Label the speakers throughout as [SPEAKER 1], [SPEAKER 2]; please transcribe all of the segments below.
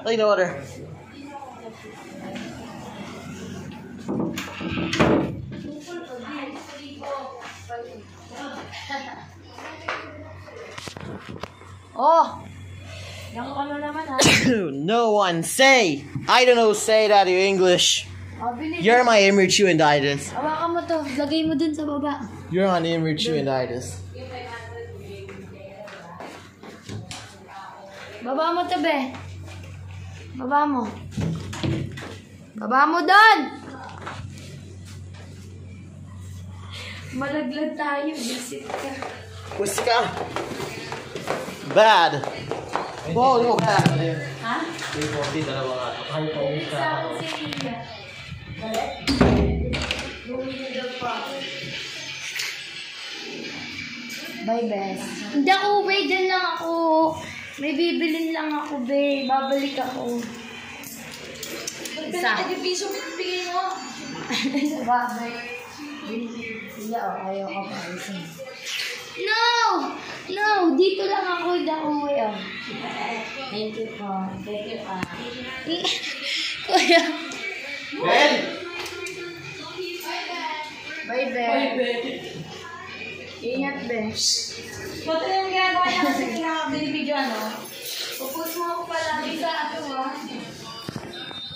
[SPEAKER 1] Clean the water.
[SPEAKER 2] Oh! Yung ano naman ha?
[SPEAKER 1] No one say! I don't know say that in English. You're my immature-inditis.
[SPEAKER 2] Hawakan mo to. Lagay mo dun sa baba.
[SPEAKER 1] You're on immature-inditis.
[SPEAKER 2] Baba mo to, be. Baba mo. Baba mo dun! Malaglag tayo. Visit ka.
[SPEAKER 1] Pussy ka. Bad. Wow, no bad.
[SPEAKER 2] Ha? Bye, best. Hindi ako uwi. Diyan lang ako. May bibilin lang ako, be. Babalik ako. Isa. Piso bigay mo. Babay. Hindi ako. Ayaw ka pa. No! No! Dito lang ako. Hindi ako uwi. Oh. Thank you po. Thank you pa. Kuya.
[SPEAKER 1] Ben!
[SPEAKER 2] Bye, be. Ingat, be. Ito yung ginagawa niya kasi pinaka-video, ano? Pupus mo ako palagi sa ato, ha?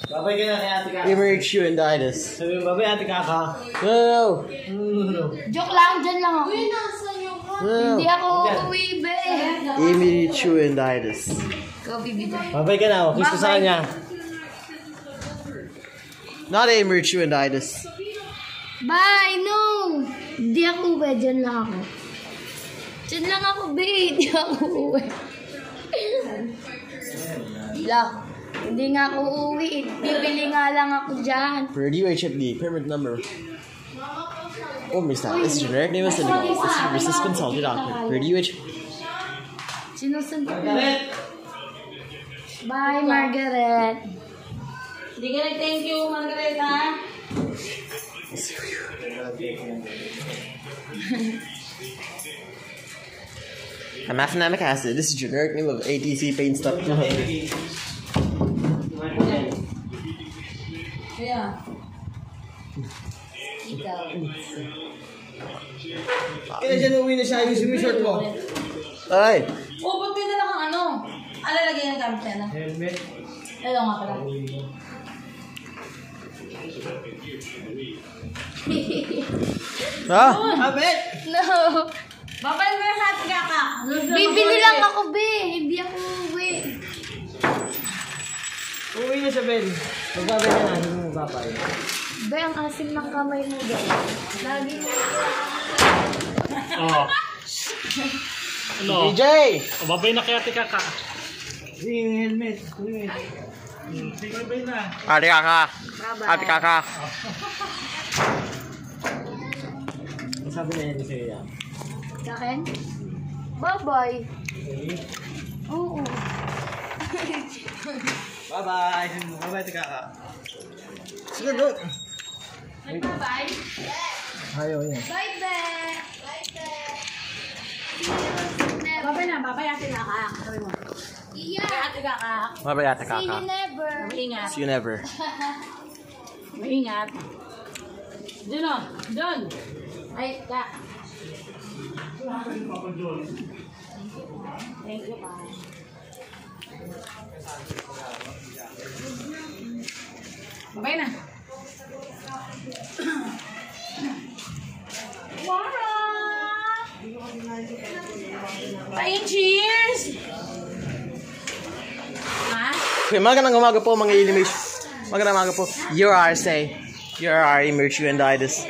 [SPEAKER 3] Babay ka na kay Ate Kaka.
[SPEAKER 1] Immature-inditis.
[SPEAKER 3] Sabi mo, babay Ate Kaka.
[SPEAKER 1] No!
[SPEAKER 2] Joke lang, dyan lang ako. Uy, nasan yung Hindi ako uuwi, be.
[SPEAKER 1] Immature-inditis.
[SPEAKER 2] Go, bibida.
[SPEAKER 3] Babay ka na, kiss ko sa kanya.
[SPEAKER 1] Not immature-inditis.
[SPEAKER 2] Bye, no! Hindi ako uwi, dyan lang ako. Dyan lang ako, be. Hindi ako uuwi. Lock. Hindi nga ako uuwi. Bibili nga lang ako dyan.
[SPEAKER 1] Per DUH the permit number. Oh, Mr. This is generic name of Senegal. This is versus consulted doctor. Per DUH.
[SPEAKER 2] Sinusunod ko. Bye, Margaret.
[SPEAKER 4] Hindi ka nag-thank you, Margaret, ha?
[SPEAKER 1] Mefenamic acid. This is generic name of ATC pain stop 200.
[SPEAKER 4] Kaya.
[SPEAKER 3] Kaya dyan uwi na siya, yung sumi-short mo.
[SPEAKER 1] Ay!
[SPEAKER 4] Oh, ba't may dala kang ano? Alalagay ng gamit niya, no?
[SPEAKER 3] Helmet.
[SPEAKER 4] Ito nga pala.
[SPEAKER 1] Ha?
[SPEAKER 3] Abet!
[SPEAKER 2] No.
[SPEAKER 4] Babalik mo yung hati kaka.
[SPEAKER 2] Bibili lang ako, be. Hindi ako uuwi.
[SPEAKER 3] Uwi na siya, Ben. Magbabay ka na, hindi mo magbabay.
[SPEAKER 2] Be, ang asim ng kamay mo, be. Lagi mo.
[SPEAKER 5] Oh. Ano?
[SPEAKER 1] DJ!
[SPEAKER 5] O, babay na kay Ate Kaka.
[SPEAKER 3] Uwi yung helmet. Uwi.
[SPEAKER 5] Babay na.
[SPEAKER 1] Ate Kaka.
[SPEAKER 2] Bye-bye.
[SPEAKER 1] Ate Kaka.
[SPEAKER 3] Sabi na yan sa'yo yan.
[SPEAKER 2] Sa akin? Bye-bye. Oo.
[SPEAKER 3] Bye-bye! Bye-bye, Ate Kaka. Sige, go!
[SPEAKER 2] Bye-bye.
[SPEAKER 3] Ayaw yan.
[SPEAKER 2] Bye-bye.
[SPEAKER 4] Babay na, babay ate kaka. Sabi mo.
[SPEAKER 2] Yeah.
[SPEAKER 4] Babay ate kaka.
[SPEAKER 1] Bye-bye, Ate
[SPEAKER 2] See you
[SPEAKER 1] Kaka.
[SPEAKER 2] never.
[SPEAKER 4] Maingat.
[SPEAKER 1] See you never.
[SPEAKER 4] Maingat. Doon o. Doon. Ay, ka. Thank you, pa. Babay na. Wara! Ay, cheers! Ha?
[SPEAKER 1] Okay, magandang umaga po mga inimage. Magandang umaga po. You are say. You are immature-inditis.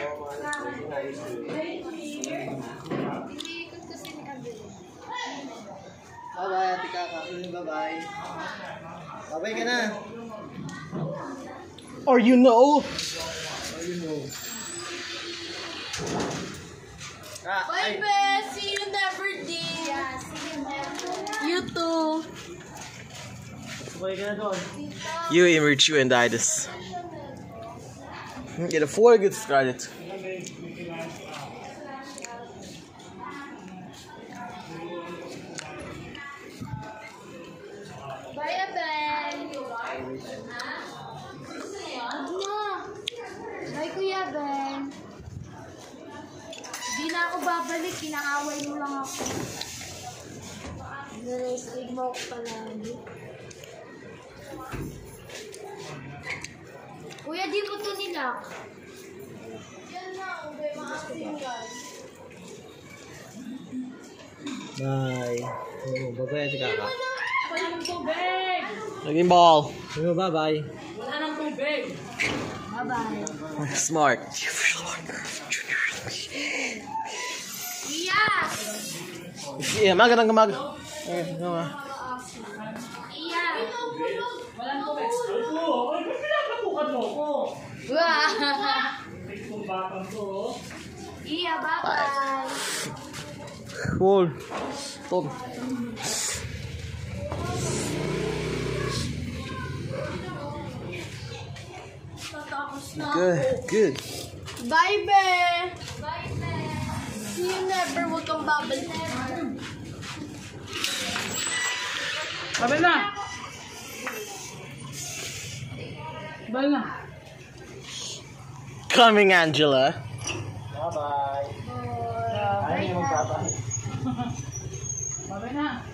[SPEAKER 3] Bye-bye, Ate Kaka. Bye-bye. Bye-bye ka na.
[SPEAKER 1] Or you know.
[SPEAKER 3] Ah,
[SPEAKER 4] Bye,
[SPEAKER 3] ay.
[SPEAKER 4] Beth! See you never, dear!
[SPEAKER 2] Yeah, see you never.
[SPEAKER 4] You too!
[SPEAKER 3] Sabay ka na doon.
[SPEAKER 1] You immature-inditis. Get a 4 good credit.
[SPEAKER 2] Bye, Abel. Pinaaway mo lang ako. Nirestig mo ako palagi. Kuya, di mo ito nilak. Yan na, ube, maasin ka.
[SPEAKER 3] Bye. Oh, bye-bye si Kaka.
[SPEAKER 4] Wala ng tubig!
[SPEAKER 1] Naging ball.
[SPEAKER 3] Oh, bye-bye.
[SPEAKER 4] Wala ng tubig!
[SPEAKER 2] Bye-bye.
[SPEAKER 1] Smart.
[SPEAKER 2] Iya!
[SPEAKER 1] Yeah, magandang gamag. Okay,
[SPEAKER 2] Iya!
[SPEAKER 4] Wala ng tubig!
[SPEAKER 5] Oo, ay, pinapatukan mo ko.
[SPEAKER 2] Wah!
[SPEAKER 5] Itong batang to, oh.
[SPEAKER 2] Iya, bye-bye.
[SPEAKER 1] Cool. Tom.
[SPEAKER 2] Tatakos na.
[SPEAKER 1] Good. Good.
[SPEAKER 2] Bye, be! Bye, be! See you never. Huwag kang babalik.
[SPEAKER 4] Babay na! Babay na!
[SPEAKER 1] Coming, Angela.
[SPEAKER 3] Bye-bye. Ay,
[SPEAKER 2] Bye,
[SPEAKER 3] bye-bye.
[SPEAKER 4] Babay na!